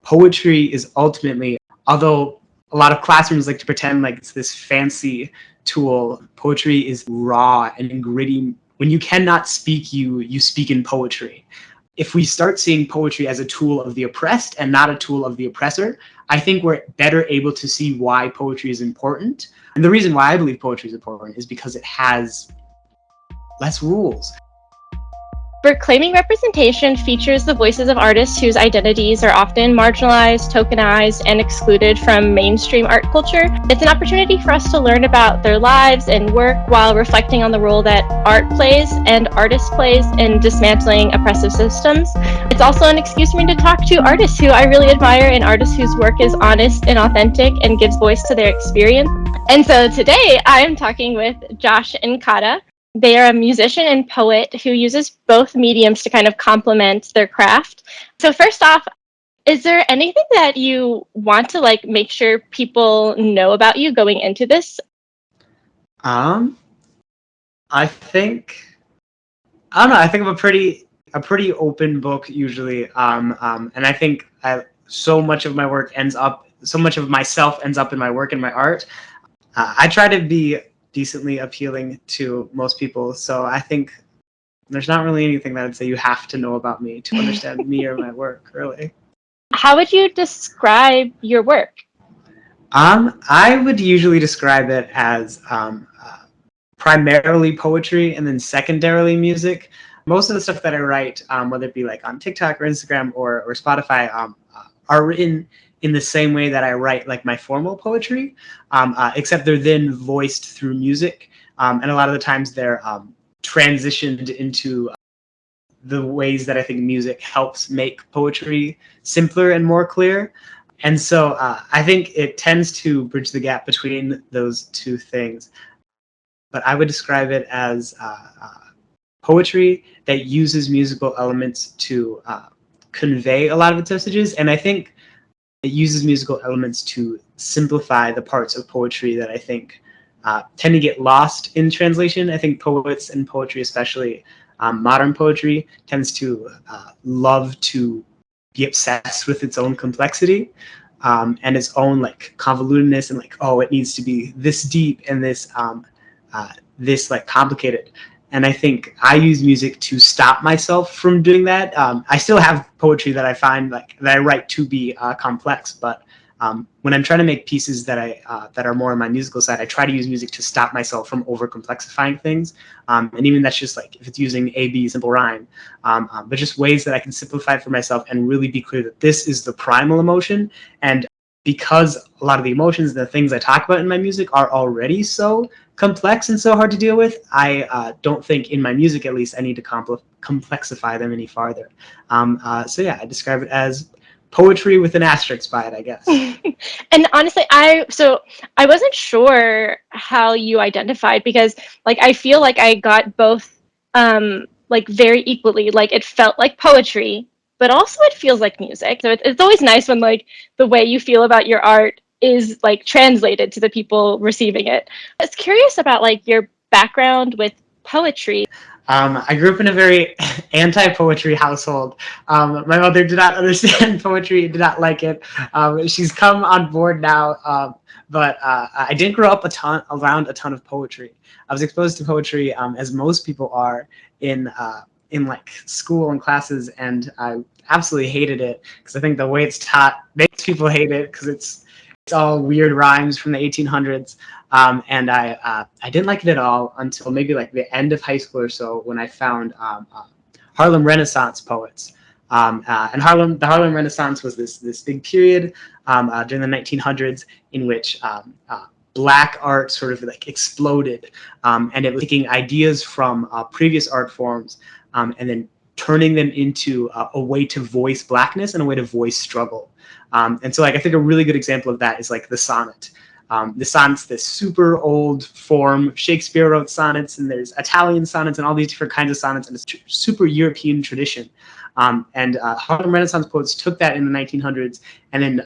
poetry is ultimately, although a lot of classrooms like to pretend like it's this fancy tool, poetry is raw and gritty. When you cannot speak, you speak in poetry. If we start seeing poetry as a tool of the oppressed and not a tool of the oppressor, I think we're better able to see why poetry is important. And the reason why I believe poetry is important is because it has less rules. Reclaiming representation features the voices of artists whose identities are often marginalized, tokenized, and excluded from mainstream art culture. It's an opportunity for us to learn about their lives and work while reflecting on the role that art plays and artists plays in dismantling oppressive systems. It's also an excuse for me to talk to artists who I really admire and artists whose work is honest and authentic and gives voice to their experience. And so today I'm talking with Josh Nkhata. They are a musician and poet who uses both mediums to kind of complement their craft. So first off, is there anything that you want to make sure people know about you going into this? I think I don't know. I think I'm a pretty open book usually. And I think so much of myself ends up in my work and my art. I try to be decently appealing to most people, so I think there's not really anything that I'd say you have to know about me to understand me or my work, really. How would you describe your work? I would usually describe it as primarily poetry and then secondarily music. Most of the stuff that I write, whether it be like on TikTok or Instagram or Spotify, are written in the same way that I write like my formal poetry, except they're then voiced through music. And a lot of the times they're transitioned into the ways that I think music helps make poetry simpler and more clear. And so I think it tends to bridge the gap between those two things. But I would describe it as poetry that uses musical elements to convey a lot of its messages. And I think it uses musical elements to simplify the parts of poetry that I think tend to get lost in translation. I think poets and poetry, especially modern poetry, tends to love to be obsessed with its own complexity and its own like convolutedness and like, oh, it needs to be this deep and this like complicated. And I think I use music to stop myself from doing that. I still have poetry that I find like that I write to be complex, but when I'm trying to make pieces that that are more on my musical side, I try to use music to stop myself from over complexifying things. And even that's just like if it's using A, B, simple rhyme, but just ways that I can simplify it for myself and really be clear that this is the primal emotion. And because a lot of the emotions and the things I talk about in my music are already so complex and so hard to deal with, I don't think in my music, at least, I need to complexify them any farther. So yeah, I describe it as poetry with an asterisk by it, I guess. And honestly, I wasn't sure how you identified, because like I feel like I got both like very equally. Like it felt like poetry, but also it feels like music. So it's always nice when like the way you feel about your art is like translated to the people receiving it. I was curious about like your background with poetry. I grew up in a very anti-poetry household. My mother did not understand poetry, did not like it. She's come on board now, but I didn't grow up around a ton of poetry. I was exposed to poetry as most people are in like school and classes, and I absolutely hated it because I think the way it's taught makes people hate it because it's all weird rhymes from the 1800s. And I didn't like it at all until maybe like the end of high school or so, when I found Harlem Renaissance poets. And the Harlem Renaissance was this big period during the 1900s in which Black art sort of like exploded, and it was taking ideas from previous art forms and then turning them into a way to voice Blackness and a way to voice struggle. And so like I think a really good example of that is like the sonnet. The sonnet's this super old form. Shakespeare wrote sonnets, and there's Italian sonnets and all these different kinds of sonnets, and it's a super European tradition. And Harlem Renaissance poets took that in the 1900s, and then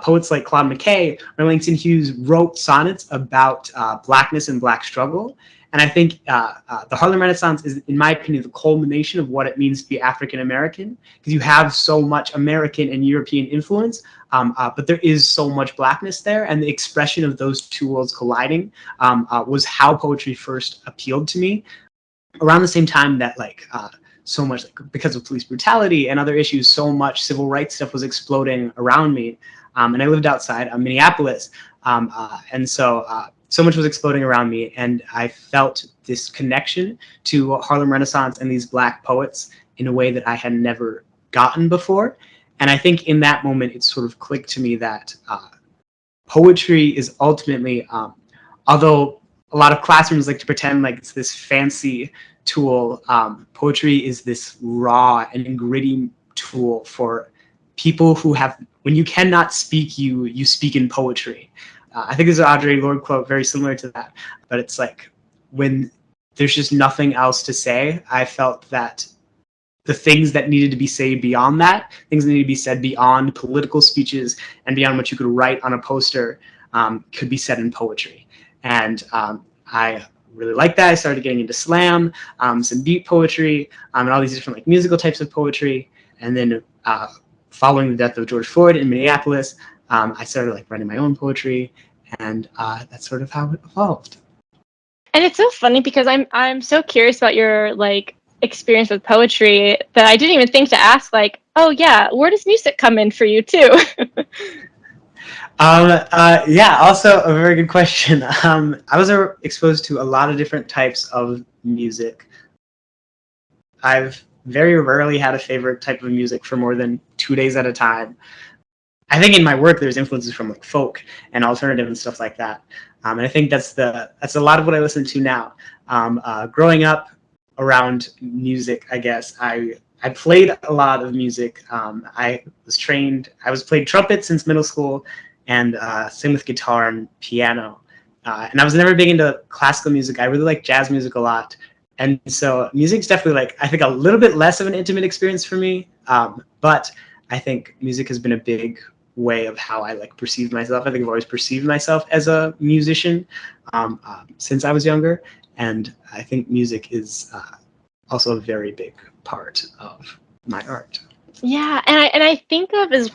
poets like Claude McKay or Langston Hughes wrote sonnets about Blackness and Black struggle. And I think the Harlem Renaissance is, in my opinion, the culmination of what it means to be African American, because you have so much American and European influence, but there is so much Blackness there, and the expression of those two worlds colliding was how poetry first appealed to me. Around the same time that so much, like, because of police brutality and other issues, so much civil rights stuff was exploding around me, and I lived outside Minneapolis, and so much was exploding around me, and I felt this connection to Harlem Renaissance and these Black poets in a way that I had never gotten before. And I think in that moment, it sort of clicked to me that poetry is ultimately, although a lot of classrooms like to pretend like it's this fancy tool, poetry is this raw and gritty tool for people who have, when you cannot speak, you speak in poetry. I think there's an Audre Lorde quote very similar to that, but it's like when there's just nothing else to say, I felt that the things that needed to be said beyond that, things that needed to be said beyond political speeches and beyond what you could write on a poster, could be said in poetry. And I really liked that. I started getting into slam, some beat poetry, and all these different like musical types of poetry. And then following the death of George Floyd in Minneapolis, I started like writing my own poetry, and that's sort of how it evolved. And it's so funny because I'm so curious about your like experience with poetry that I didn't even think to ask, like, oh yeah, where does music come in for you too? Yeah, also a very good question. I was exposed to a lot of different types of music. I've very rarely had a favorite type of music for more than 2 days at a time. I think in my work there's influences from like folk and alternative and stuff like that, and I think that's a lot of what I listen to now. Growing up around music, I guess I played a lot of music. I was played trumpet since middle school, and same with guitar and piano. And I was never big into classical music. I really like jazz music a lot. And so music's definitely like, I think a little bit less of an intimate experience for me. But I think music has been a big way of how I like perceive myself. I think I've always perceived myself as a musician since I was younger. And I think music is also a very big part of my art. Yeah, and I think of as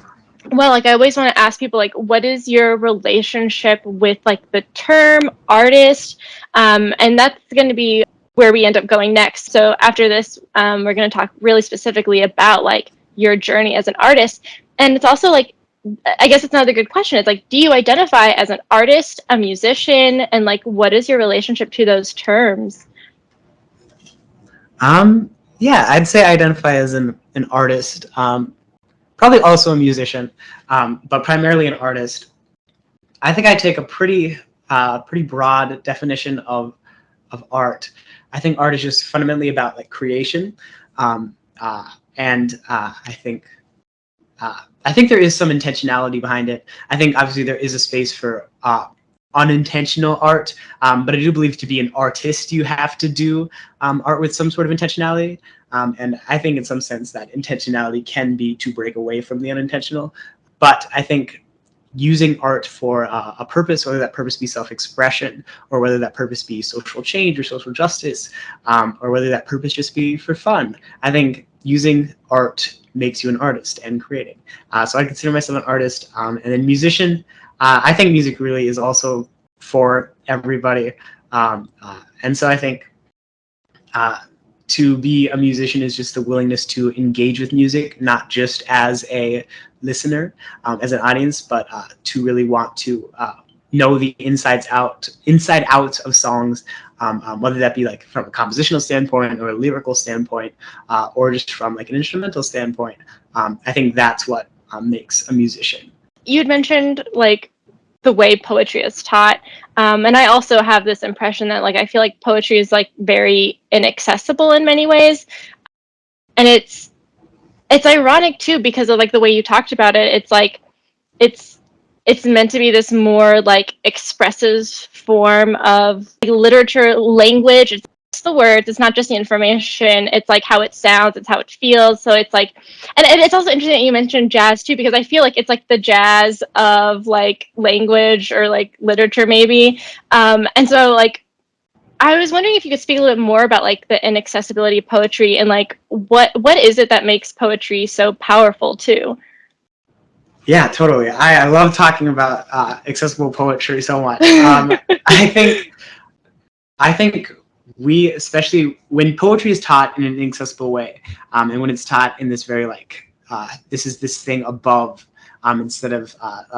well, like I always want to ask people, like, what is your relationship with like the term artist? And that's going to be where we end up going next. So after this, we're going to talk really specifically about like your journey as an artist. And it's also like, I guess it's another good question. It's like, do you identify as an artist, a musician, and like, what is your relationship to those terms? Yeah, I'd say I identify as an artist. Probably also a musician, but primarily an artist. I think I take a pretty broad definition of art. I think art is just fundamentally about like creation, and I think there is some intentionality behind it. I think obviously there is a space for unintentional art, but I do believe to be an artist you have to do art with some sort of intentionality. And I think in some sense that intentionality can be to break away from the unintentional. But I think using art for a purpose, whether that purpose be self-expression, or whether that purpose be social change or social justice, or whether that purpose just be for fun, I think using art makes you an artist and creating. So I consider myself an artist. And then musician, I think music really is also for everybody. And so I think to be a musician is just the willingness to engage with music, not just as a listener, as an audience, but to really want to know the inside out of songs, whether that be like from a compositional standpoint or a lyrical standpoint, or just from like an instrumental standpoint. I think that's what makes a musician. You'd mentioned like the way poetry is taught, and I also have this impression that like I feel like poetry is like very inaccessible in many ways, and it's ironic too because of like the way you talked about it. It's like it's meant to be this more like expressive form of like, literature, language. It's the words. It's not just the information. It's like how it sounds. It's how it feels. So it's like, and it's also interesting that you mentioned jazz too, because I feel like it's like the jazz of like language or like literature maybe. And so like I was wondering if you could speak a little bit more about like the inaccessibility of poetry and like what is it that makes poetry so powerful too? Yeah, totally. I love talking about accessible poetry so much. I think I think we, especially when poetry is taught in an inaccessible way, and when it's taught in this very like this is this thing above, instead of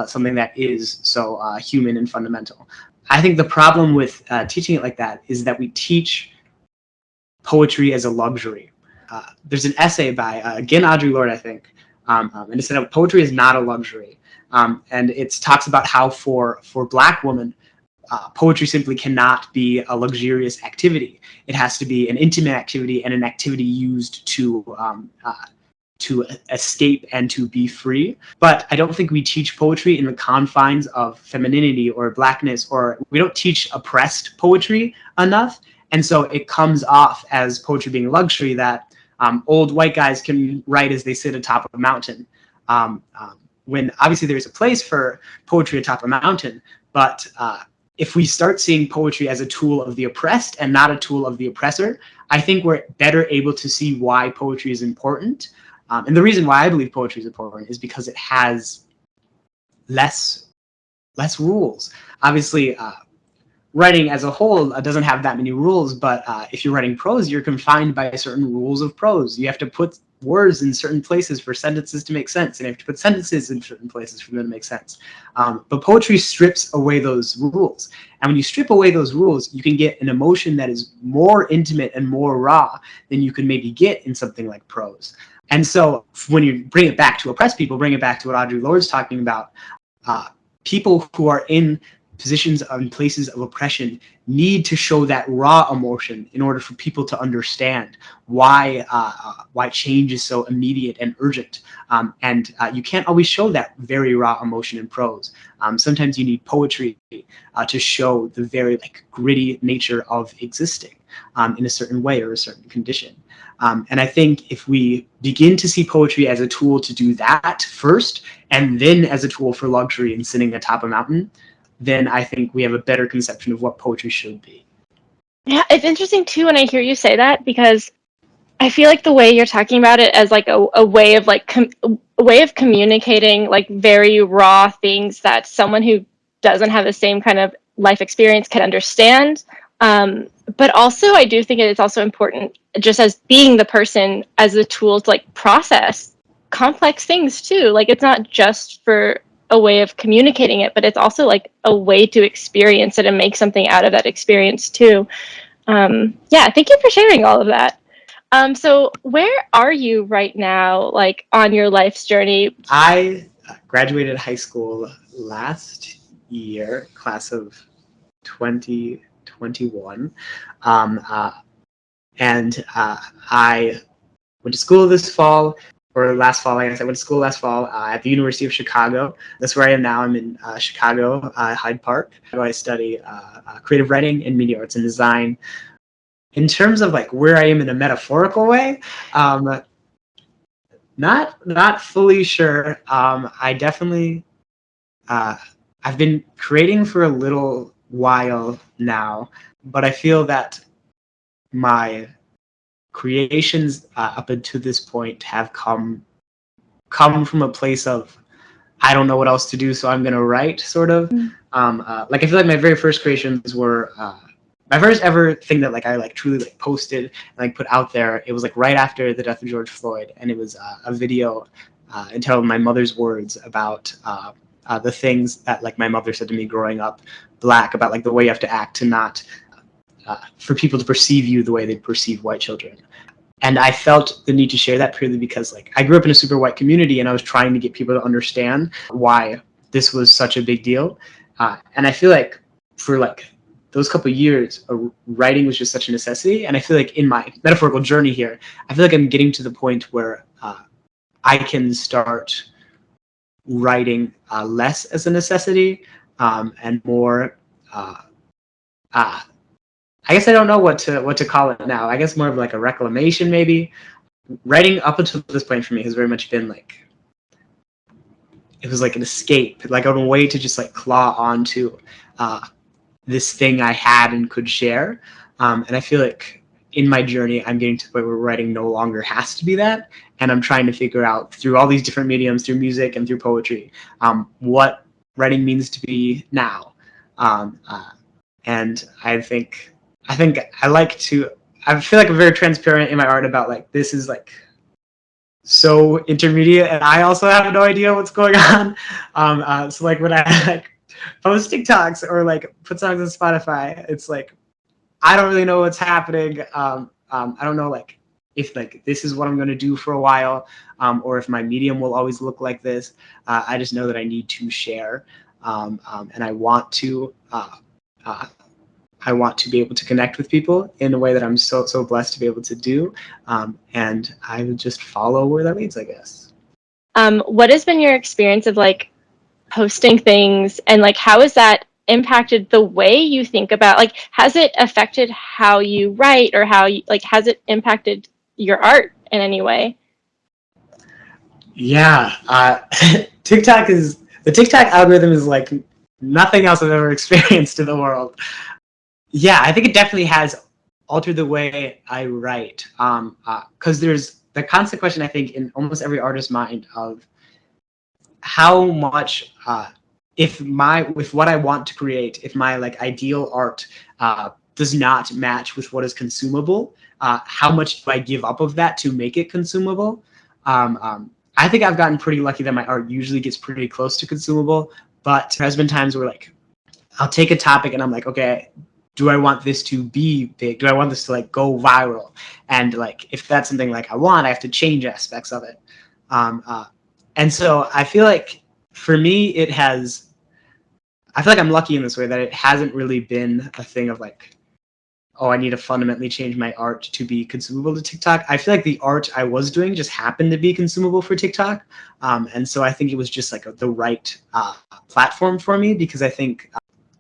something that is so human and fundamental. I think the problem with teaching it like that is that we teach poetry as a luxury. There's an essay by again Audre Lorde, I think, and it said poetry is not a luxury, and it talks about how for Black women, poetry simply cannot be a luxurious activity. It has to be an intimate activity and an activity used to escape and to be free. But I don't think we teach poetry in the confines of femininity or Blackness, or we don't teach oppressed poetry enough. And so it comes off as poetry being a luxury that old white guys can write as they sit atop a mountain. When obviously there's a place for poetry atop a mountain, but if we start seeing poetry as a tool of the oppressed and not a tool of the oppressor, I think we're better able to see why poetry is important. And the reason why I believe poetry is important is because it has less rules. Obviously, writing as a whole doesn't have that many rules, but if you're writing prose, you're confined by certain rules of prose. You have to put words in certain places for sentences to make sense, and you have to put sentences in certain places for them to make sense. But poetry strips away those rules. And when you strip away those rules, you can get an emotion that is more intimate and more raw than you can maybe get in something like prose. And so when you bring it back to oppressed people, bring it back to what Audre Lorde's talking about, people who are in positions and places of oppression need to show that raw emotion in order for people to understand why change is so immediate and urgent. And you can't always show that very raw emotion in prose. Sometimes you need poetry to show the very like gritty nature of existing in a certain way or a certain condition. And I think if we begin to see poetry as a tool to do that first, and then as a tool for luxury and sitting atop a mountain, then I think we have a better conception of what poetry should be. Yeah, it's interesting too when I hear you say that, because I feel like the way you're talking about it as like a way of like a way of communicating like very raw things that someone who doesn't have the same kind of life experience can understand. But also, I do think it's also important, just as being the person, as a tool to like process complex things too. Like it's not just for a way of communicating it, but it's also like a way to experience it and make something out of that experience too. Yeah, thank you for sharing all of that. So where are you right now, like on your life's journey? I graduated high school last year, class of 2021. And I went to school this fall, or last fall, I guess. I went to school last fall at the University of Chicago. That's where I am now. I'm in Chicago, Hyde Park. I study creative writing and media arts and design. In terms of like where I am in a metaphorical way, not fully sure. I definitely I've been creating for a little while now, but I feel that my creations up until this point have come from a place of I don't know what else to do, so I'm gonna write, sort of. Like I feel like my very first creations were my first ever thing that like I like truly like posted and like put out there. It was like right after the death of George Floyd, and it was a video entitled "My Mother's Words" about the things that like my mother said to me growing up Black, about like the way you have to act to not for people to perceive you the way they perceive white children. And I felt the need to share that purely because like I grew up in a super white community, and I was trying to get people to understand why this was such a big deal. And I feel like for like those couple of years, writing was just such a necessity. And I feel like in my metaphorical journey here, I feel like I'm getting to the point where I can start writing less as a necessity and more. I guess I don't know what to call it now. I guess more of like a reclamation, maybe. Writing up until this point for me has very much been like, it was like an escape, like a way to just like claw onto this thing I had and could share. And I feel like in my journey, I'm getting to the point where writing no longer has to be that. And I'm trying to figure out through all these different mediums, through music and through poetry, what writing means to be now. And I like to, I feel like I'm very transparent in my art about like, this is like so intermediate and I also have no idea what's going on. So like when I like post TikToks or like put songs on Spotify, it's like, I don't really know what's happening. I don't know like if like this is what I'm going to do for a while, or if my medium will always look like this. I just know that I need to share, and I want to be able to connect with people in a way that I'm so blessed to be able to do, and I would just follow where that leads, I guess. What has been your experience of like posting things, and like how has that impacted the way you think about, like, has it affected how you write, or how you, like, has it impacted your art in any way? Yeah, the TikTok algorithm is like nothing else I've ever experienced in the world. Yeah, I think it definitely has altered the way I write. Because there's the constant question, I think, in almost every artist's mind of how much, with what I want to create, if my like ideal art does not match with what is consumable, how much do I give up of that to make it consumable? I think I've gotten pretty lucky that my art usually gets pretty close to consumable, but there has been times where like I'll take a topic and I'm like, okay, do I want this to be big? Do I want this to like go viral? And like if that's something like I want, I have to change aspects of it. And so I feel like for me, I feel like I'm lucky in this way that it hasn't really been a thing of like, oh, I need to fundamentally change my art to be consumable to TikTok. I feel like the art I was doing just happened to be consumable for TikTok. And so I think it was just like the right platform for me, because I think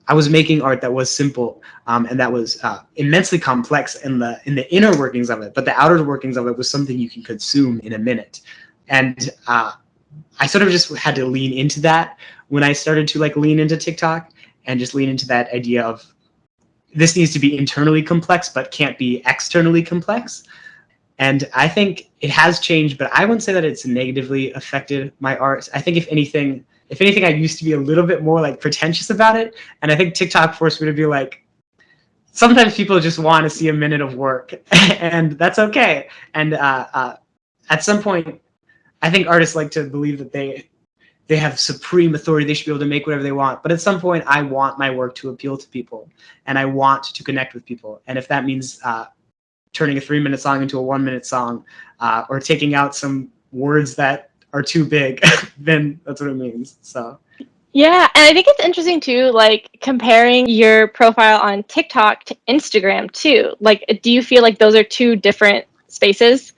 I was making art that was simple, and that was immensely complex in the inner workings of it, but the outer workings of it was something you can consume in a minute. And I sort of just had to lean into that when I started to like lean into TikTok, and just lean into that idea of this needs to be internally complex but can't be externally complex. And I think it has changed, but I wouldn't say that it's negatively affected my art. I think if anything, I used to be a little bit more like pretentious about it. And I think TikTok forced me to be like, sometimes people just want to see a minute of work and that's okay. And at some point, I think artists like to believe that they have supreme authority. They should be able to make whatever they want. But at some point, I want my work to appeal to people, and I want to connect with people. And if that means turning a 3-minute song into a 1-minute song, or taking out some words that are too big, then that's what it means. So. Yeah, and I think it's interesting too, like comparing your profile on TikTok to Instagram too. Like, do you feel like those are two different spaces?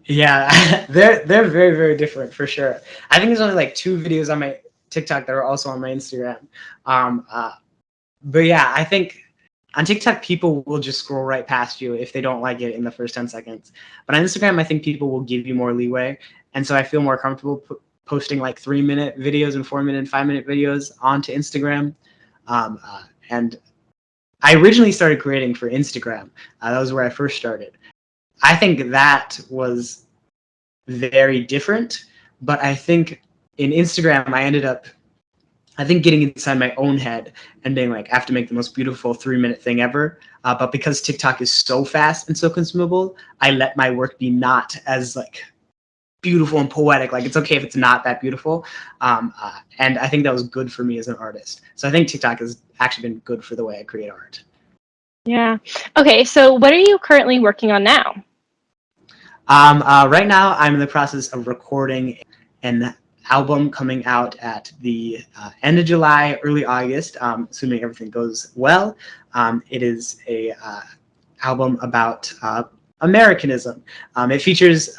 Yeah, they're very, very different for sure. I think there's only like 2 videos on my TikTok that are also on my Instagram. But yeah, I think on TikTok, people will just scroll right past you if they don't like it in the first 10 seconds. But on Instagram, I think people will give you more leeway. And so I feel more comfortable posting like 3-minute videos and 4-minute and 5-minute videos onto Instagram. And I originally started creating for Instagram. That was where I first started. I think that was very different, but I think in Instagram, I ended up, getting inside my own head and being like, I have to make the most beautiful 3-minute thing ever. But because TikTok is so fast and so consumable, I let my work be not as like beautiful and poetic. Like it's okay if it's not that beautiful. And I think that was good for me as an artist. So I think TikTok has actually been good for the way I create art. Yeah. Okay, so what are you currently working on now? Right now, I'm in the process of recording an album coming out at the end of July, early August, assuming everything goes well. It is a album about Americanism. It features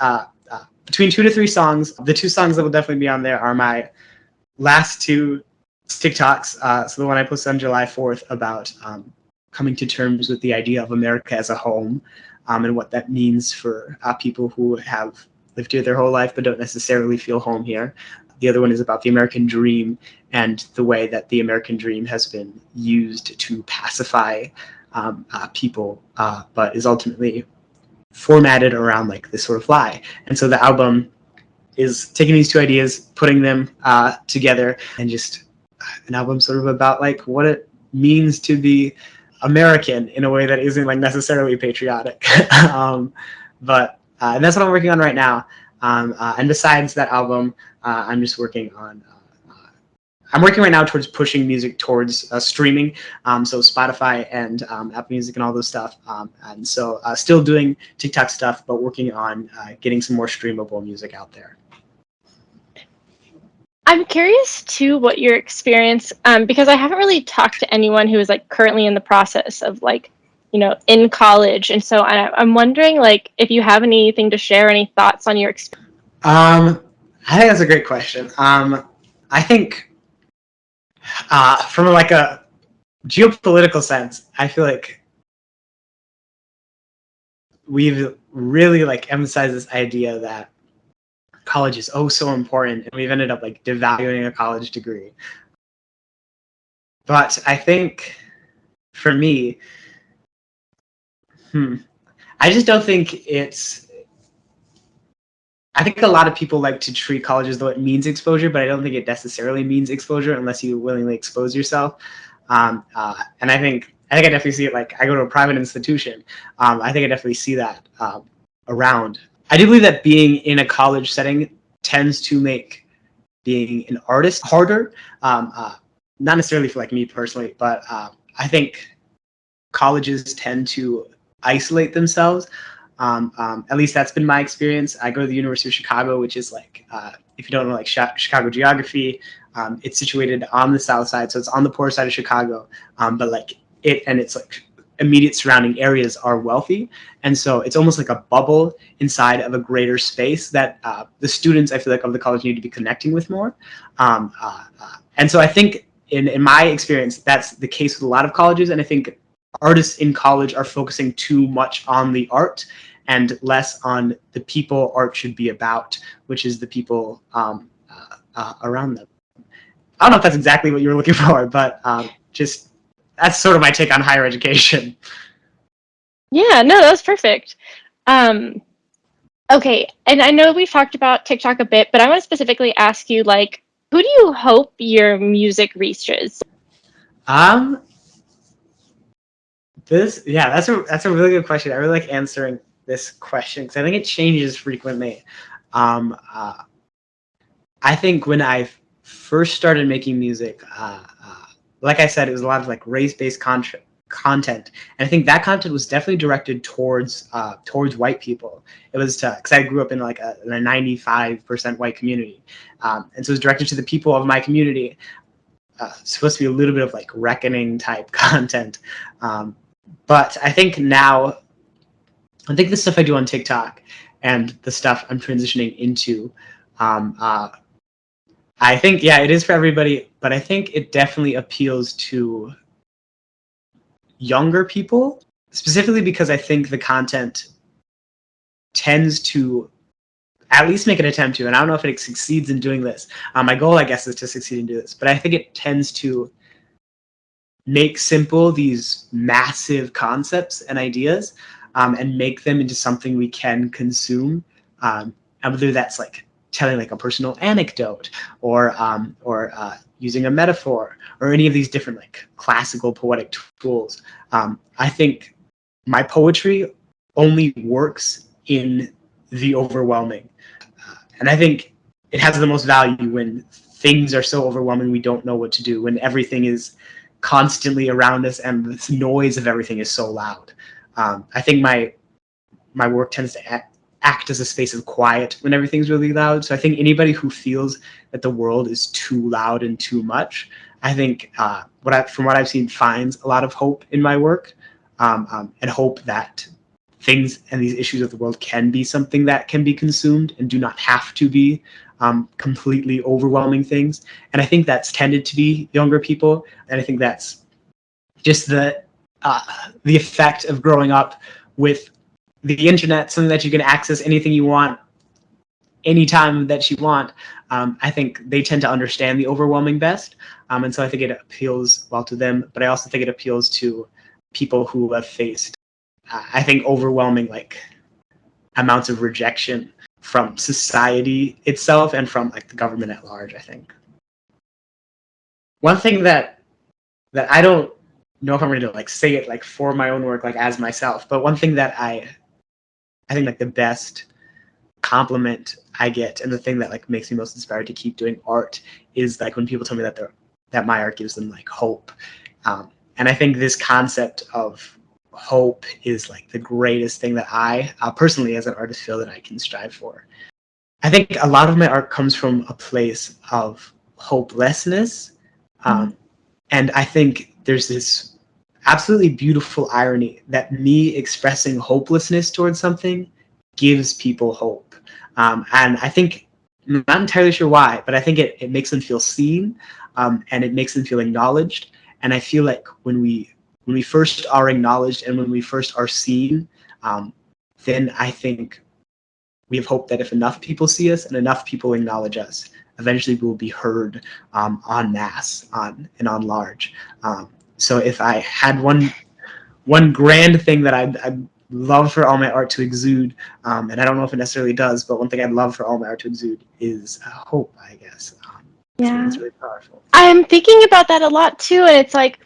between 2 to 3 songs. The 2 songs that will definitely be on there are my last 2 TikToks. So the one I posted on July 4th about coming to terms with the idea of America as a home, and what that means for people who have lived here their whole life but don't necessarily feel home here. The other one is about the American dream and the way that the American dream has been used to pacify people, but is ultimately formatted around like this sort of lie. And so the album is taking these two ideas, putting them together, and just an album sort of about like what it means to be American in a way that isn't like necessarily patriotic. But and that's what I'm working on right now. And besides that album, I'm just working on. I'm working right now towards pushing music towards streaming, so Spotify and Apple Music and all those stuff. And so still doing TikTok stuff, but working on getting some more streamable music out there. I'm curious too what your experience, because I haven't really talked to anyone who is like currently in the process of like, you know, in college, and so I'm wondering like if you have anything to share, any thoughts on your experience. I think that's a great question. I think from like a geopolitical sense, I feel like we've really like emphasized this idea that college is so important, and we've ended up like devaluing a college degree. But I think for me, I just don't think it's. I think a lot of people like to treat college as though it means exposure, but I don't think it necessarily means exposure unless you willingly expose yourself. And I think I definitely see it. Like I go to a private institution. I think I definitely see that around. I do believe that being in a college setting tends to make being an artist harder. Not necessarily for like me personally, but I think colleges tend to isolate themselves. At least that's been my experience. I go to the University of Chicago, which is like, if you don't know like Chicago geography, it's situated on the south side, so it's on the poor side of Chicago. But like it's like immediate surrounding areas are wealthy, and so it's almost like a bubble inside of a greater space that the students, I feel like, of the college need to be connecting with more. And so I think in my experience, that's the case with a lot of colleges, and I think artists in college are focusing too much on the art and less on the people art should be about, which is the people around them. I don't know if that's exactly what you were looking for, but just that's sort of my take on higher education. Yeah, no, that was perfect. Okay, and I know we've talked about TikTok a bit, but I want to specifically ask you, like, who do you hope your music reaches? That's a really good question. I really like answering this question because I think it changes frequently. I think when I first started making music, like I said, it was a lot of like race-based content, and I think that content was definitely directed towards white people. It was because I grew up in like a 95% white community, and so it was directed to the people of my community. Supposed to be a little bit of like reckoning type content. But I think now, I think the stuff I do on TikTok and the stuff I'm transitioning into, I think, yeah, it is for everybody, but I think it definitely appeals to younger people, specifically because I think the content tends to at least make an attempt to, and I don't know if it succeeds in doing this. My goal, I guess, is to succeed in doing this, but I think it tends to make simple these massive concepts and ideas and make them into something we can consume. And whether that's like telling like a personal anecdote or using a metaphor or any of these different like classical poetic tools. I think my poetry only works in the overwhelming. And I think it has the most value when things are so overwhelming we don't know what to do, when everything is constantly around us and the noise of everything is so loud. I think my work tends to act as a space of quiet when everything's really loud. So I think anybody who feels that the world is too loud and too much, I think from what I've seen, finds a lot of hope in my work, and hope that things and these issues of the world can be something that can be consumed and do not have to be completely overwhelming things. And I think that's tended to be younger people. And I think that's just the effect of growing up with the internet, something that you can access anything you want, anytime that you want. I think they tend to understand the overwhelming best. And so I think it appeals well to them, but I also think it appeals to people who have faced, I think, overwhelming like amounts of rejection from society itself and from like the government at large. I think one thing that I don't know if I'm going to like say it like for my own work, like as myself, but one thing that I think like the best compliment I get and the thing that like makes me most inspired to keep doing art is like when people tell me that my art gives them like hope. And I think this concept of hope is like the greatest thing that I personally as an artist feel that I can strive for. I think a lot of my art comes from a place of hopelessness. And I think there's this absolutely beautiful irony that me expressing hopelessness towards something gives people hope. And I think, I'm not entirely sure why, but I think it makes them feel seen, and it makes them feel acknowledged. And I feel like when we first are acknowledged and when we first are seen, then I think we have hope that if enough people see us and enough people acknowledge us, eventually we will be heard en masse, on large. So if I had one grand thing that I'd love for all my art to exude, and I don't know if it necessarily does, but one thing I'd love for all my art to exude is hope, I guess. Yeah. It's really powerful. I'm thinking about that a lot too, and it's like,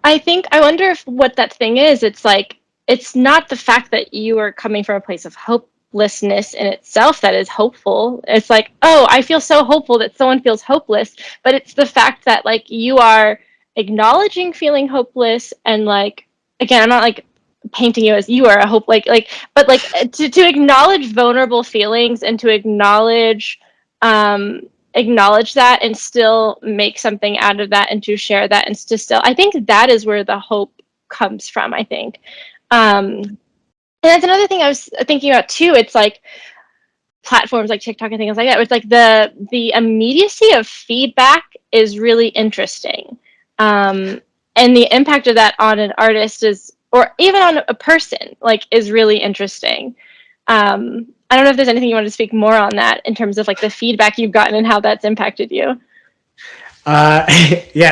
I wonder if what that thing is, it's like, it's not the fact that you are coming from a place of hopelessness in itself that is hopeful. It's like, oh, I feel so hopeful that someone feels hopeless, but it's the fact that like you are acknowledging feeling hopeless, and like, again, I'm not like painting you as you are a hope, but like to acknowledge vulnerable feelings and to acknowledge that and still make something out of that and to share that and to still, I think that is where the hope comes from, I think. And that's another thing I was thinking about too. It's like platforms like TikTok and things like that. It's like the immediacy of feedback is really interesting. And the impact of that on an artist is, or even on a person, like, is really interesting. I don't know if there's anything you want to speak more on that in terms of like the feedback you've gotten and how that's impacted you. Yeah,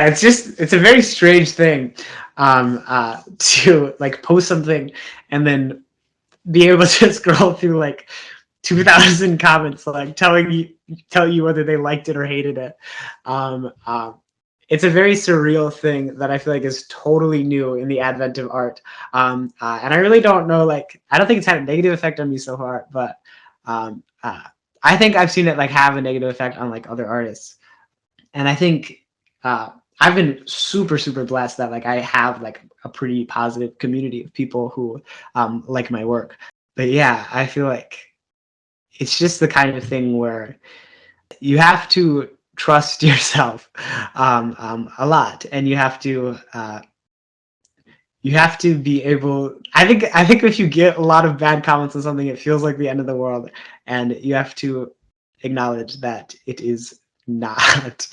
it's a very strange thing, to like post something and then be able to scroll through like 2,000 comments, like tell you whether they liked it or hated it. It's a very surreal thing that I feel like is totally new in the advent of art. And I really don't know, like, I don't think it's had a negative effect on me so far, but I think I've seen it like have a negative effect on like other artists. And I think I've been super, super blessed that like I have like a pretty positive community of people who like my work. But yeah, I feel like it's just the kind of thing where you have to trust yourself a lot, and you have to be able. I think if you get a lot of bad comments on something, it feels like the end of the world, and you have to acknowledge that it is not,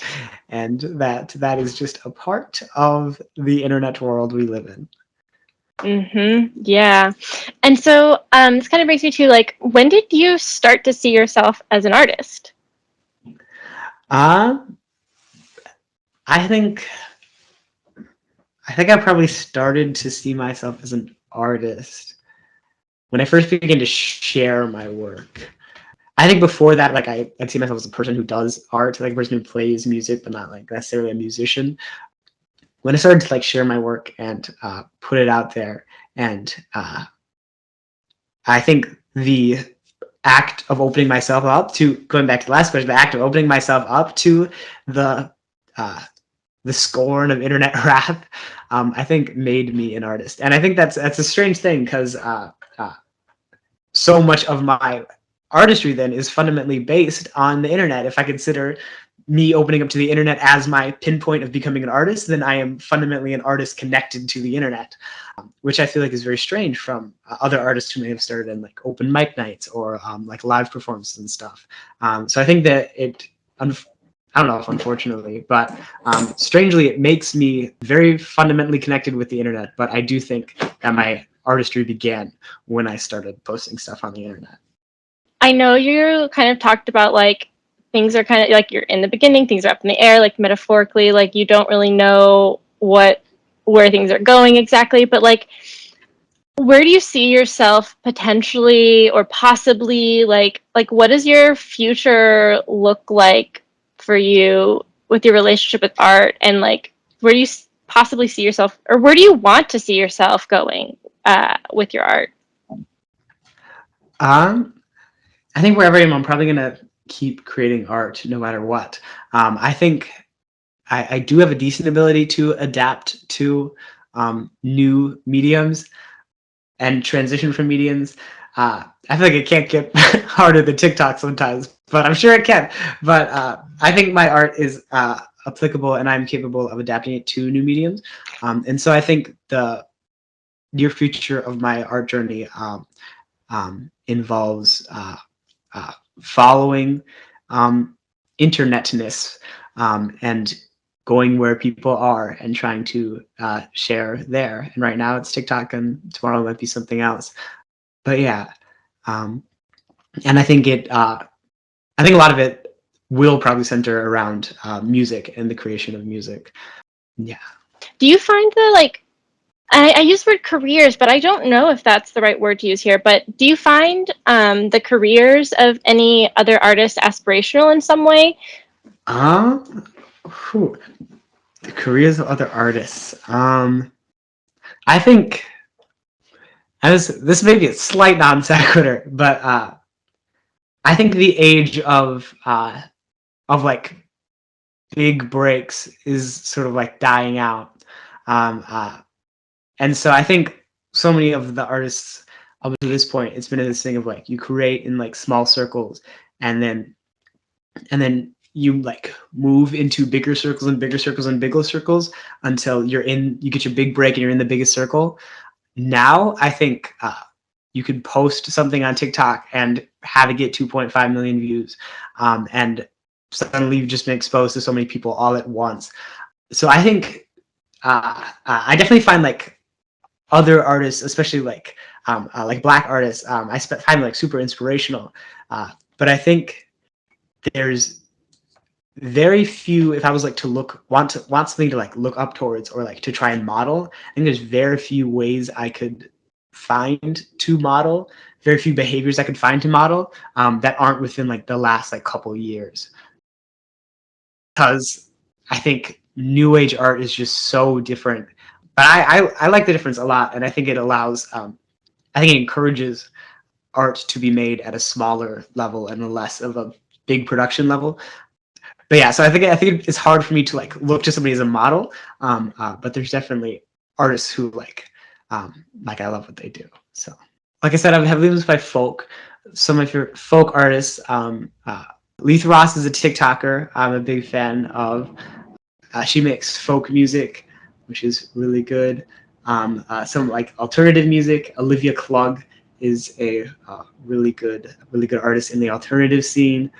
and that is just a part of the internet world we live in. Yeah. And so this kind of brings me to like, when did you start to see yourself as an artist? I think I probably started to see myself as an artist when I first began to share my work. I think before that, like I'd see myself as a person who does art, like a person who plays music, but not like necessarily a musician. When I started to like share my work and put it out there, and I think the act of opening myself up to, going back to the last question, the act of opening myself up to the scorn of internet wrath, I think made me an artist. And I think that's a strange thing, because so much of my artistry then is fundamentally based on the internet. If I consider me opening up to the internet as my pinpoint of becoming an artist, then I am fundamentally an artist connected to the internet, which I feel like is very strange from other artists who may have started in like open mic nights or like live performances and stuff. So I think that I don't know if unfortunately, but strangely, it makes me very fundamentally connected with the internet. But I do think that my artistry began when I started posting stuff on the internet. I know you kind of talked about like things are kind of like, you're in the beginning, things are up in the air, like metaphorically, like you don't really know what where things are going exactly, but like, where do you see yourself potentially or possibly, like what does your future look like for you with your relationship with art, and like where do you possibly see yourself, or where do you want to see yourself going with your art? I think wherever I am, I'm probably gonna keep creating art no matter what. I think I do have a decent ability to adapt to new mediums and transition from mediums. I feel like it can't get harder than TikTok sometimes, but I'm sure it can. But I think my art is applicable, and I'm capable of adapting it to new mediums. And so I think the near future of my art journey involves following internetness and going where people are and trying to share there. And right now it's TikTok, and tomorrow it might be something else. But yeah, and I think I think a lot of it will probably center around music and the creation of music. Yeah. Do you find the like, I use the word careers, but I don't know if that's the right word to use here. But do you find the careers of any other artists aspirational in some way? Whew, the careers of other artists. I think this may be a slight non sequitur, but I think the age of like big breaks is sort of like dying out. Um, uh, and so I think so many of the artists up to this point, it's been this thing of like you create in like small circles, and then you like move into bigger circles and bigger circles and bigger circles until you get your big break and you're in the biggest circle. Now I think you could post something on TikTok and have it get 2.5 million views, and suddenly you've just been exposed to so many people all at once. So I think I definitely find like other artists, especially like Black artists, I find like super inspirational. But I think there's very few. If I was like to want something to like look up towards or like to try and model, I think there's very few ways I could find to model. Very few behaviors I could find to model that aren't within like the last like couple years. Because I think new age art is just so different. But I like the difference a lot, and I think it allows. I think it encourages art to be made at a smaller level and a less of a big production level. But yeah, so I think it's hard for me to like look to somebody as a model. But there's definitely artists who like I love what they do. So like I said, I'm heavily influenced by folk. Some of my favorite folk artists. Letha Ross is a TikToker I'm a big fan of. She makes folk music, which is really good. Some like alternative music. Olivia Klug is a really good artist in the alternative scene.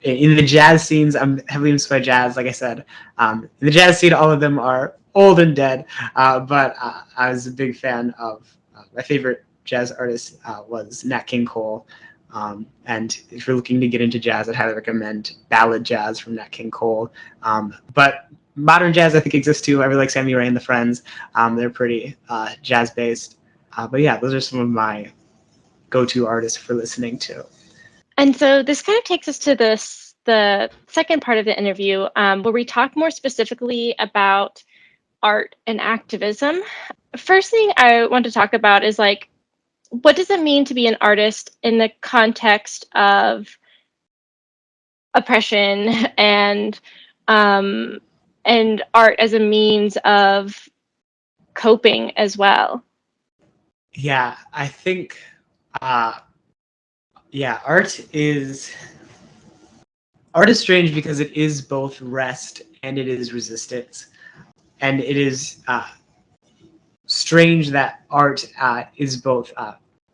In the jazz scenes, I'm heavily influenced by jazz. Like I said, in the jazz scene, all of them are old and dead. But I was a big fan of my favorite jazz artist was Nat King Cole. And if you're looking to get into jazz, I'd highly recommend ballad jazz from Nat King Cole. But modern jazz, I think, exists too. I really like Sammy Ray and the Friends. They're pretty jazz based. But yeah, those are some of my go-to artists for listening to. And so this kind of takes us to the second part of the interview, where we talk more specifically about art and activism. First thing I want to talk about is like, what does it mean to be an artist in the context of oppression and art as a means of coping as well? Yeah, I think art is strange because it is both rest and it is resistance, and it is strange that art is both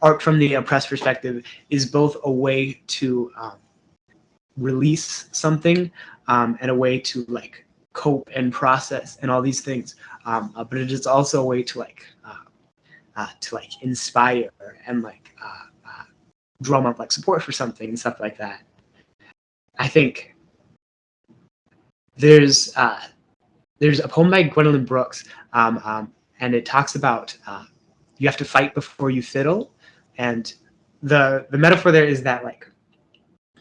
art from the oppressed perspective is both a way to release something and a way to like cope and process and all these things, but it is also a way to like inspire and like drum up like support for something and stuff like that. I think there's there's a poem by Gwendolyn Brooks, and it talks about you have to fight before you fiddle, and the metaphor there is that like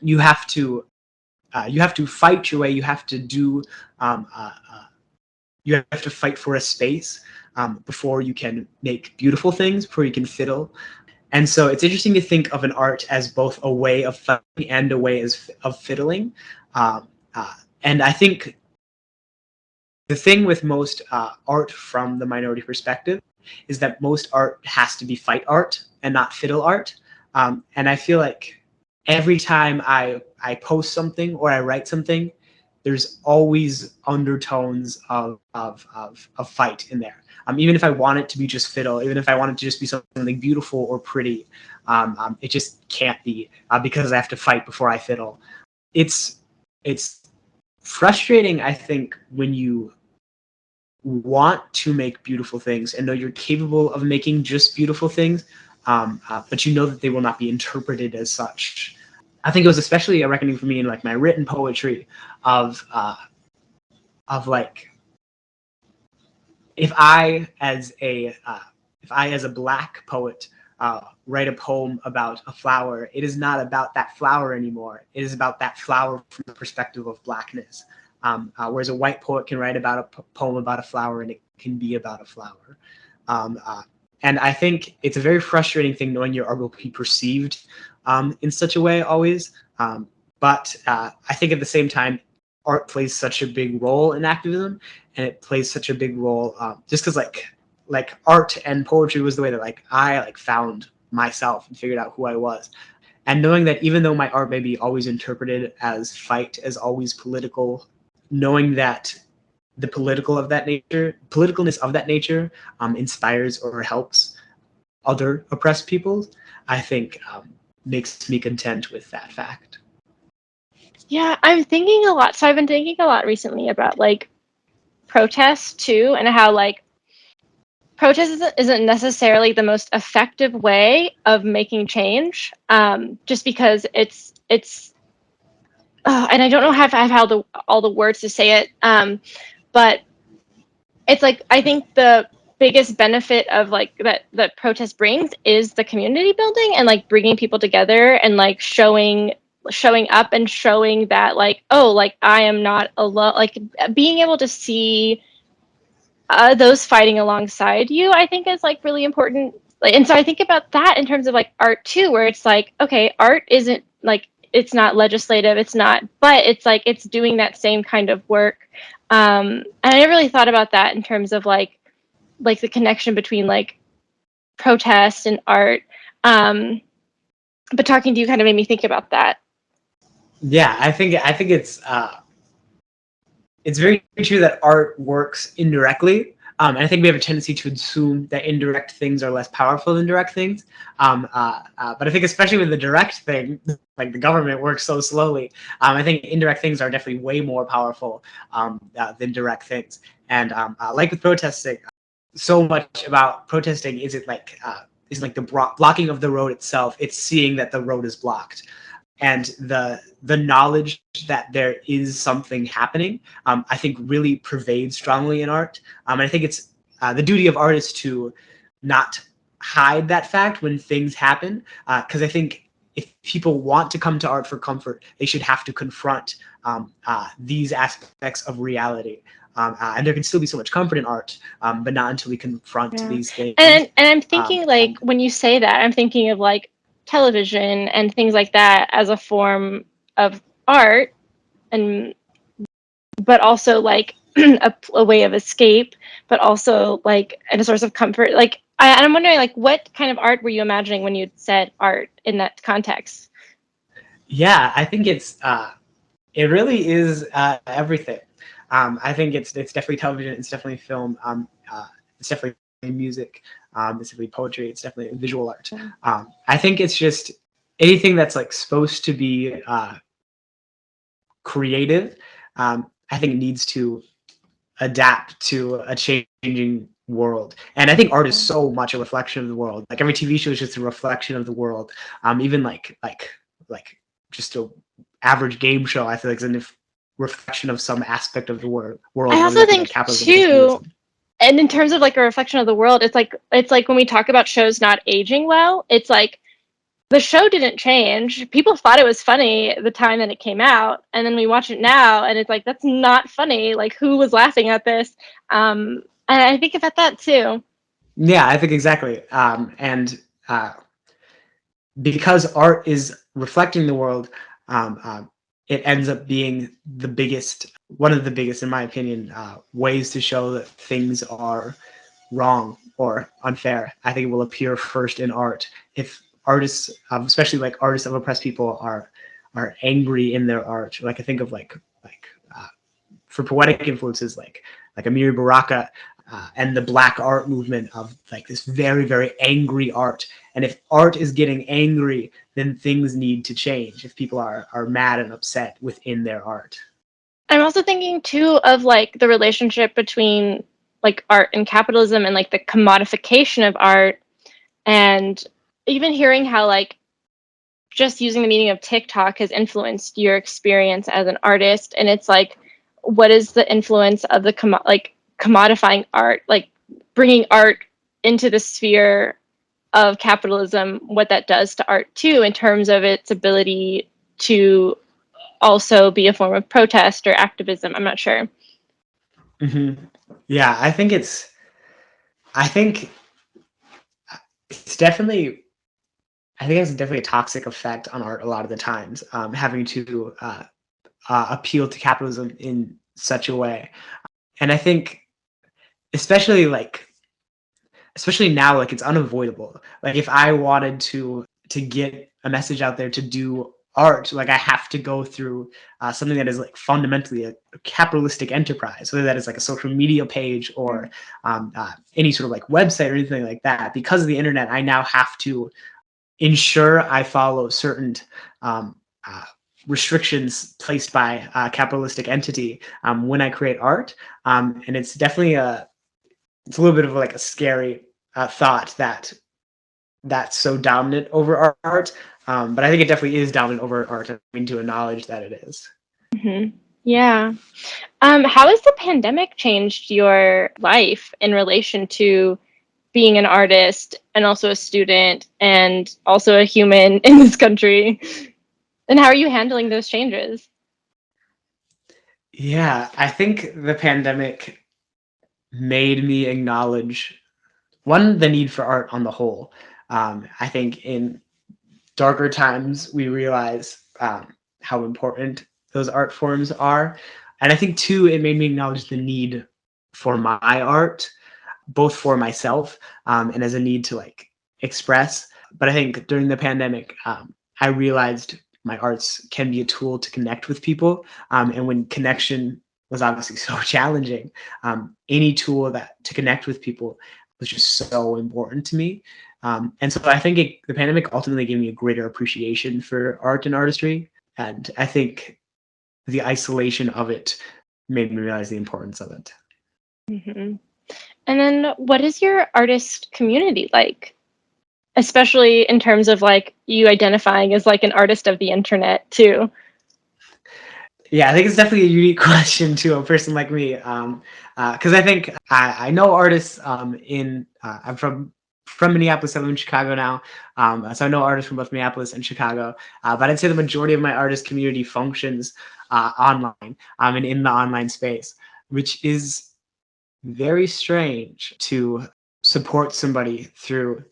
you have to fight your way. You have to do you have to fight for a space before you can make beautiful things, before you can fiddle. And so it's interesting to think of an art as both a way of fighting and a way of fiddling. Um, and I think the thing with most art from the minority perspective is that most art has to be fight art and not fiddle art. And I feel like every time I post something or I write something, there's always undertones of fight in there. Even if I want it to be just fiddle, even if I want it to just be something beautiful or pretty, it just can't be because I have to fight before I fiddle. It's frustrating, I think, when you want to make beautiful things and know you're capable of making just beautiful things, but you know that they will not be interpreted as such. I think it was especially a reckoning for me in like my written poetry of like if I as a black poet write a poem about a flower, it is not about that flower anymore. It is about that flower from the perspective of blackness. Whereas a white poet can write about a poem about a flower and it can be about a flower. And I think it's a very frustrating thing knowing your art will be perceived in such a way always. But I think at the same time, art plays such a big role in activism, and it plays such a big role just because like art and poetry was the way that like I like found myself and figured out who I was. And knowing that even though my art may be always interpreted as fight, as always political, knowing that the politicalness of that nature inspires or helps other oppressed peoples, I think makes me content with that fact. Yeah, I'm thinking a lot. So I've been thinking a lot recently about like protests too, and how like protest isn't necessarily the most effective way of making change, just because it's and I don't know how I have all the words to say it, but it's like I think the biggest benefit of like that protest brings is the community building and like bringing people together and like showing up and showing that like, oh, like I am not alone, like being able to see those fighting alongside you, I think is like really important. Like, and so I think about that in terms of like art too, where it's like, okay, art isn't like, it's not legislative, it's not, but it's like it's doing that same kind of work. And I never really thought about that in terms of like the connection between like protest and art. But talking to you kind of made me think about that. Yeah, I think it's very true that art works indirectly. And I think we have a tendency to assume that indirect things are less powerful than direct things. But I think especially with the direct thing, like the government works so slowly, I think indirect things are definitely way more powerful than direct things. And like with protesting, so much about protesting isn't like the blocking of the road itself. It's seeing that the road is blocked. And the knowledge that there is something happening, I think really pervades strongly in art. And I think it's the duty of artists to not hide that fact when things happen, because I think if people want to come to art for comfort, they should have to confront these aspects of reality. And there can still be so much comfort in art, but not until we confront these things. And I'm thinking like when you say that, I'm thinking of like television and things like that as a form of art, and but also like a way of escape, but also like and a source of comfort. Like I'm wondering like what kind of art were you imagining when you said art in that context? Yeah, I think it really is everything. I think it's definitely television, it's definitely film, it's definitely music, it's definitely poetry, it's definitely visual art. I think it's just anything that's like supposed to be creative. I think it needs to adapt to a changing world, and I think art is so much a reflection of the world. Like every TV show is just a reflection of the world. Even like just a average game show, I feel like is reflection of some aspect of the world, I whether also that be like think capitalism or too, socialism. and in terms of like a reflection of the world, it's like when we talk about shows not aging well, it's like the show didn't change. People thought it was funny the time that it came out, and then we watch it now, and it's like that's not funny. Like who was laughing at this? And I think about that too. Yeah, I think exactly. And because art is reflecting the world, it ends up being one of the biggest, in my opinion, ways to show that things are wrong or unfair. I think it will appear first in art. If artists, especially like artists of oppressed people, are angry in their art, like I think of uh, for poetic influences like Amiri Baraka, and the Black art movement of like this very, very angry art. And if art is getting angry, then things need to change if people are mad and upset within their art. I'm also thinking too of like the relationship between like art and capitalism and like the commodification of art, and even hearing how like just using the meaning of TikTok has influenced your experience as an artist. And it's like, what is the influence of the commodifying art, like bringing art into the sphere of capitalism, what that does to art too, in terms of its ability to also be a form of protest or activism. I'm not sure. Mm-hmm. Yeah, I think it's definitely, I think it has definitely a toxic effect on art a lot of the times, having to appeal to capitalism in such a way. And I think, especially like, especially now, like it's unavoidable. Like if I wanted to get a message out there to do art, like I have to go through something that is like fundamentally a capitalistic enterprise, whether that is like a social media page or any sort of like website or anything like that. Because of the internet, I now have to ensure I follow certain um, uh, restrictions placed by a capitalistic entity when I create art. And it's definitely it's a little bit of like a scary thought that that's so dominant over our art. But I think it definitely is dominant over art. I mean, to acknowledge that it is. Mm-hmm. Yeah. How has the pandemic changed your life in relation to being an artist and also a student and also a human in this country? And how are you handling those changes? Yeah, I think the pandemic made me acknowledge one, the need for art on the whole. I think in darker times we realize how important those art forms are, and I think two, it made me acknowledge the need for my art, both for myself and as a need to like express. But I think during the pandemic, I realized my arts can be a tool to connect with people, and when connection was obviously so challenging, any tool that to connect with people was just so important to me. And so I think the pandemic ultimately gave me a greater appreciation for art and artistry. And I think the isolation of it made me realize the importance of it. Mm-hmm. And then what is your artist community like? Especially in terms of like you identifying as like an artist of the internet too. Yeah, I think it's definitely a unique question to a person like me, because I think I know artists I'm from Minneapolis. I live in Chicago now, so I know artists from both Minneapolis and Chicago. But I'd say the majority of my artist community functions online and in the online space, which is very strange to support somebody through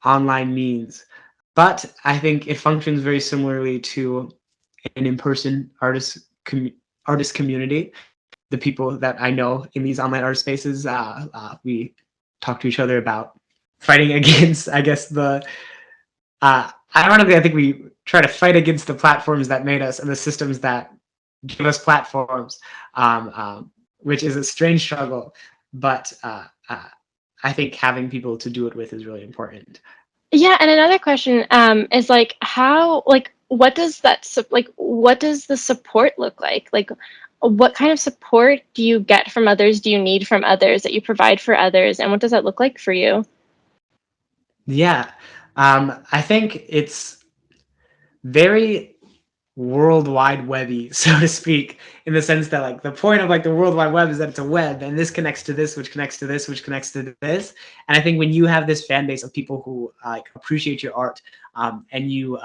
online means. But I think it functions very similarly to an in-person artist community. The people that I know in these online art spaces, we talk to each other about fighting against, I guess, ironically, I think we try to fight against the platforms that made us and the systems that give us platforms, which is a strange struggle. But I think having people to do it with is really important. Yeah, and another question is like how like what does what does the support look like? Like what kind of support do you get from others? Do you need from others that you provide for others? And what does that look like for you? Yeah, I think it's very World Wide Webby, so to speak, in the sense that like the point of like the World Wide Web is that it's a web, and this connects to this, which connects to this, which connects to this. And I think when you have this fan base of people who like appreciate your art, and you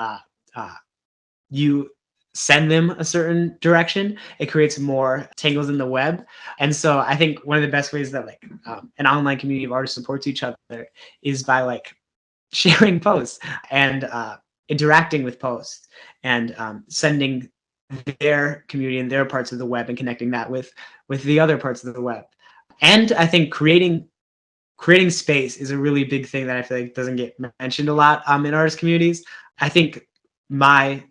send them a certain direction, it creates more tangles in the web. And so I think one of the best ways that like an online community of artists supports each other is by like sharing posts and interacting with posts and sending their community and their parts of the web and connecting that with the other parts of the web. And I think creating space is a really big thing that I feel like doesn't get mentioned a lot in artist communities. I think my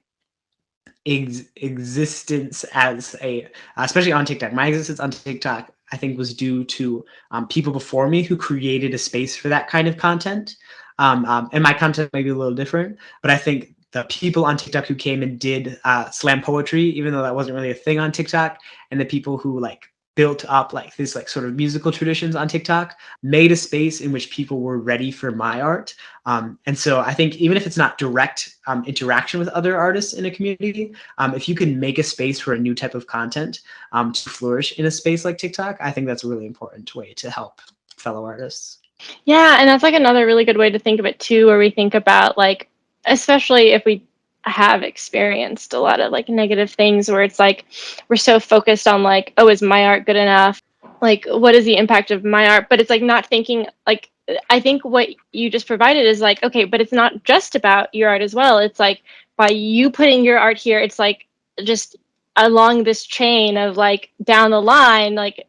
existence as a especially on TikTok, my existence on TikTok I think was due to people before me who created a space for that kind of content. And my content may be a little different, but I think the people on TikTok who came and did slam poetry, even though that wasn't really a thing on TikTok, and the people who like built up like this like sort of musical traditions on TikTok made a space in which people were ready for my art. And so I think even if it's not direct interaction with other artists in a community, if you can make a space for a new type of content to flourish in a space like TikTok, I think that's a really important way to help fellow artists. Yeah, and that's like another really good way to think of it too, where we think about like, especially if we have experienced a lot of like negative things where it's like we're so focused on like, oh, is my art good enough? Like, what is the impact of my art? But it's like not thinking like, I think what you just provided is like, okay, but it's not just about your art as well. It's like by you putting your art here, it's like just along this chain of like down the line, like,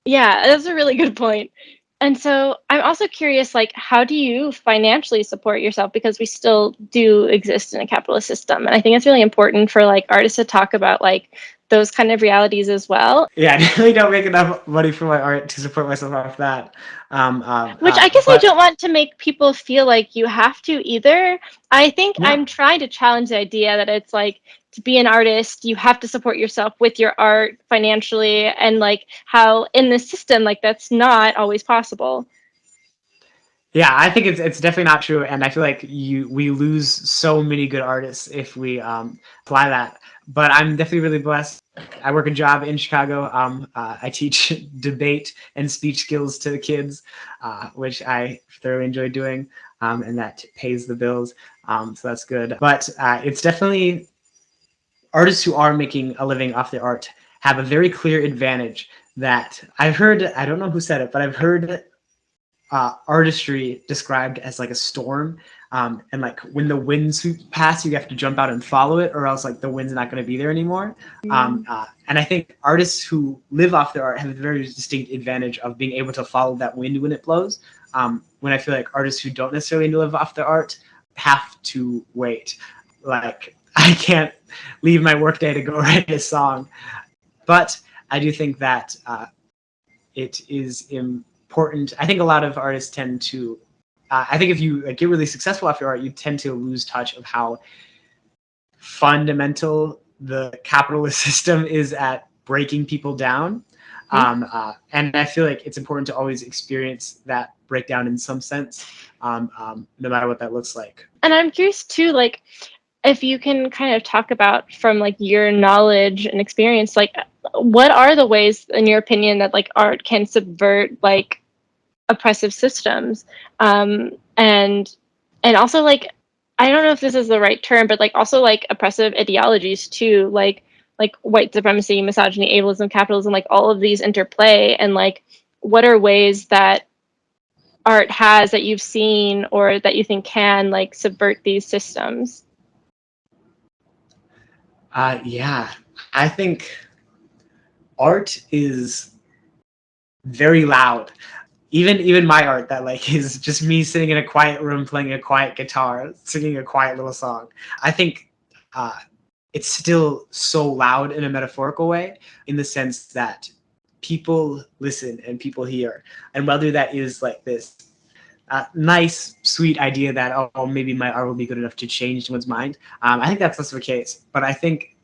yeah, that's a really good point. And so I'm also curious, like, how do you financially support yourself? Because we still do exist in a capitalist system. And I think it's really important for like artists to talk about like those kind of realities as well. Yeah, I definitely don't make enough money for my art to support myself off that. Which I guess I But don't want to make people feel like you have to either. I think yeah, I'm trying to challenge the idea that it's like to be an artist, you have to support yourself with your art financially, and like how in this system, like that's not always possible. yeah, I think it's definitely not true, and I feel like we lose so many good artists if we apply that. But I'm definitely really blessed. I work a job in Chicago. I teach debate and speech skills to the kids, which I thoroughly enjoy doing, and that pays the bills. So that's good. But it's definitely artists who are making a living off their art have a very clear advantage that I've heard. I don't know who said it, but I've heard artistry described as like a storm, and like when the winds pass you have to jump out and follow it or else like the wind's not going to be there anymore. And I think artists who live off their art have a very distinct advantage of being able to follow that wind when it blows, when I feel like artists who don't necessarily live off their art have to wait. Like I can't leave my workday to go write a song, but I do think that it is important. I think a lot of artists tend to, I think if you get really successful off your art, you tend to lose touch of how fundamental the capitalist system is at breaking people down. And I feel like it's important to always experience that breakdown in some sense, no matter what that looks like. And I'm curious too, like, if you can kind of talk about from like your knowledge and experience, like what are the ways in your opinion that like art can subvert like oppressive systems, and also like I don't know if this is the right term, but like also like oppressive ideologies too, like white supremacy, misogyny, ableism, capitalism, like all of these interplay, and like what are ways that art has that you've seen or that you think can like subvert these systems? Yeah, I think art is very loud. Even my art that like is just me sitting in a quiet room playing a quiet guitar, singing a quiet little song. I think it's still so loud in a metaphorical way, in the sense that people listen and people hear, and whether that is like this nice, sweet idea that oh maybe my art will be good enough to change someone's mind. I think that's less of a case, but I think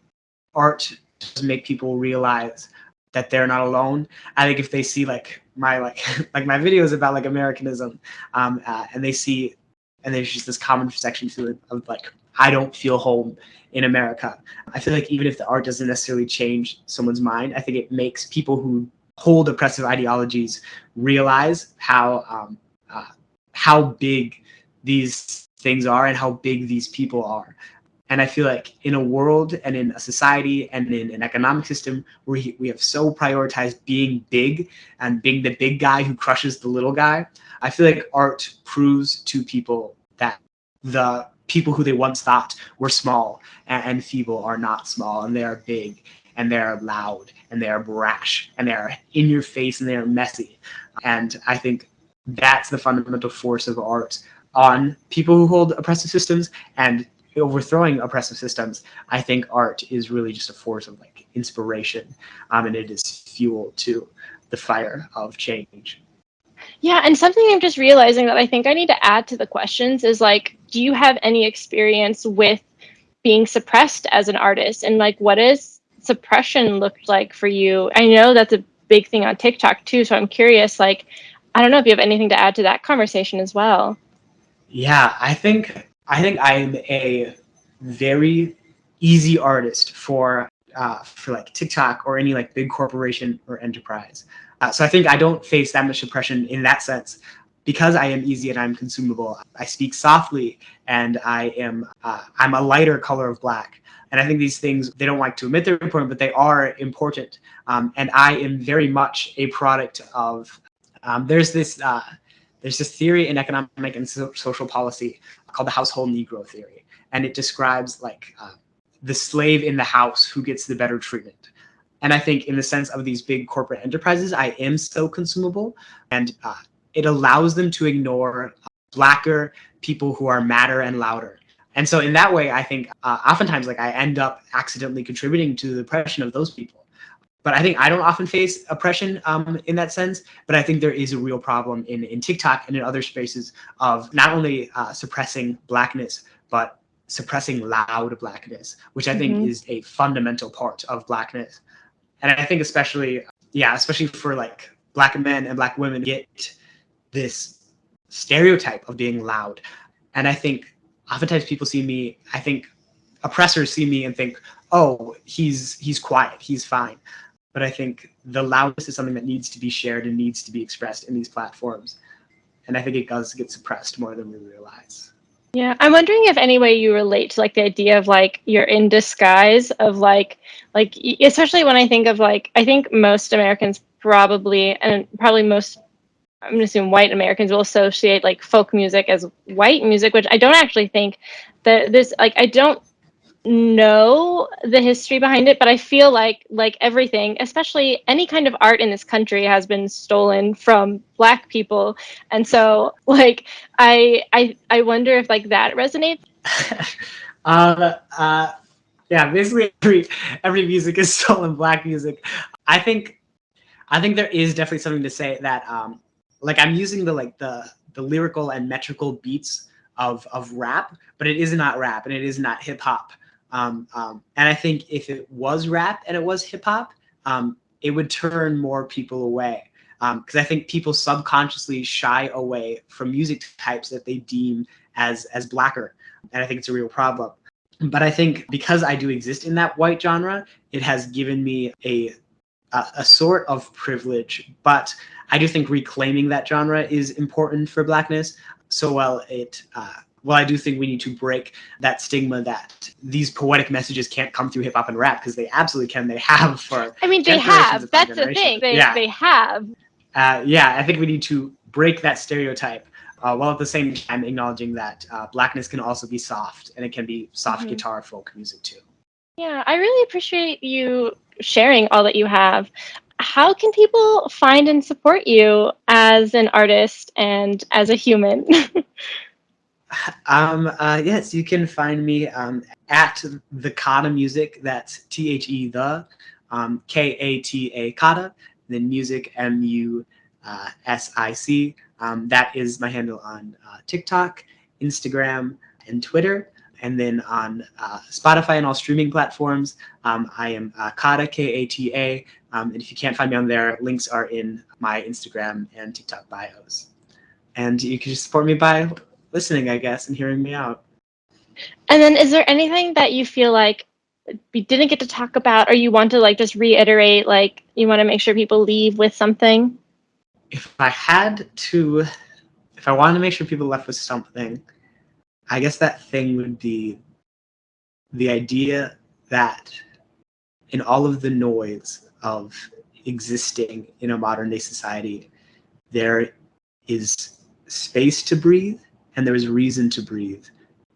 art does make people realize that they're not alone. I think if they see like my like my videos about like Americanism, and they see, and there's just this common section to it of like I don't feel home in America. I feel like even if the art doesn't necessarily change someone's mind, I think it makes people who hold oppressive ideologies realize how big these things are and how big these people are. And I feel like in a world and in a society and in an economic system where we have so prioritized being big and being the big guy who crushes the little guy, I feel like art proves to people that the people who they once thought were small and feeble are not small, and they are big, and they are loud, and they are brash, and they are in your face, and they are messy. And I think that's the fundamental force of art on people who hold oppressive systems and overthrowing oppressive systems. I think art is really just a force of like inspiration, and it is fuel to the fire of change. Yeah, and something I'm just realizing that I think I need to add to the questions is like, do you have any experience with being suppressed as an artist? And like, what does suppression look like for you? I know that's a big thing on TikTok too, so I'm curious, like, I don't know if you have anything to add to that conversation as well. Yeah, I think I'm a very easy artist for like TikTok or any like big corporation or enterprise. So I think I don't face that much oppression in that sense because I am easy and I'm consumable. I speak softly and I'm a lighter color of black. And I think these things, they don't like to admit they're important, but they are important. And I am very much a product of there's this theory in economic and social policy called the household Negro theory, and it describes like the slave in the house who gets the better treatment. And I think in the sense of these big corporate enterprises, I am so consumable, and it allows them to ignore blacker people who are madder and louder. And so in that way, I think oftentimes like I end up accidentally contributing to the oppression of those people. But I think I don't often face oppression in that sense. But I think there is a real problem in TikTok and in other spaces of not only suppressing blackness, but suppressing loud blackness, which I think is a fundamental part of blackness. And I think especially for like black men and black women get this stereotype of being loud. And I think oftentimes I think oppressors see me and think, oh, he's quiet, he's fine. But I think the loudness is something that needs to be shared and needs to be expressed in these platforms. And I think it does get suppressed more than we realize. Yeah, I'm wondering if any way you relate to like the idea of like you're in disguise of especially when I think of like, I think most Americans probably, and probably most, I'm gonna assume white Americans will associate like folk music as white music, which I don't actually think that this, like, I don't know the history behind it, but I feel like everything, especially any kind of art in this country, has been stolen from Black people, and so like I wonder if like that resonates. uh, uh, yeah, basically every music is stolen Black music. I think there is definitely something to say that like I'm using the lyrical and metrical beats of rap, but it is not rap and it is not hip hop. And I think if it was rap and it was hip hop, it would turn more people away. Because I think people subconsciously shy away from music types that they deem as blacker, and I think it's a real problem. But I think because I do exist in that white genre, it has given me a sort of privilege. But I do think reclaiming that genre is important for Blackness. So I do think we need to break that stigma that these poetic messages can't come through hip hop and rap, because they absolutely can. They have for I mean, they have. That's the thing. They have. I think we need to break that stereotype, while at the same time acknowledging that Blackness can also be soft, and it can be soft guitar folk music too. Yeah, I really appreciate you sharing all that you have. How can people find and support you as an artist and as a human? Yes, you can find me at the Kata Music. That's THE the KATA Kata. Then music MUSIC. That is my handle on TikTok, Instagram, and Twitter. And then on Spotify and all streaming platforms, I am Kata KATA. And if you can't find me on there, links are in my Instagram and TikTok bios. And you can just support me by listening, I guess, and hearing me out. And then is there anything that you feel like we didn't get to talk about, or you want to like just reiterate, like you want to make sure people leave with something? If I wanted to make sure people left with something, I guess that thing would be the idea that in all of the noise of existing in a modern day society, there is space to breathe and there is reason to breathe,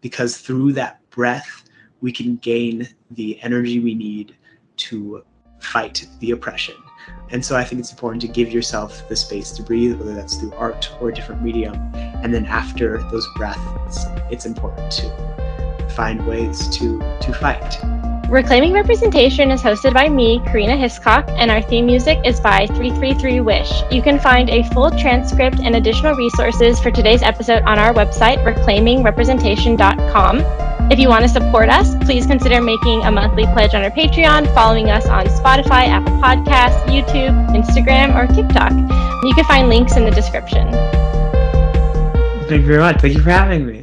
because through that breath we can gain the energy we need to fight the oppression. And so I think it's important to give yourself the space to breathe, whether that's through art or a different medium. And then after those breaths, it's important to find ways to fight. Reclaiming Representation is hosted by me, Karina Hiscock, and our theme music is by 333 Wish. You can find a full transcript and additional resources for today's episode on our website, reclaimingrepresentation.com. If you want to support us, please consider making a monthly pledge on our Patreon, following us on Spotify, Apple Podcasts, YouTube, Instagram, or TikTok. You can find links in the description. Thank you very much. Thank you for having me.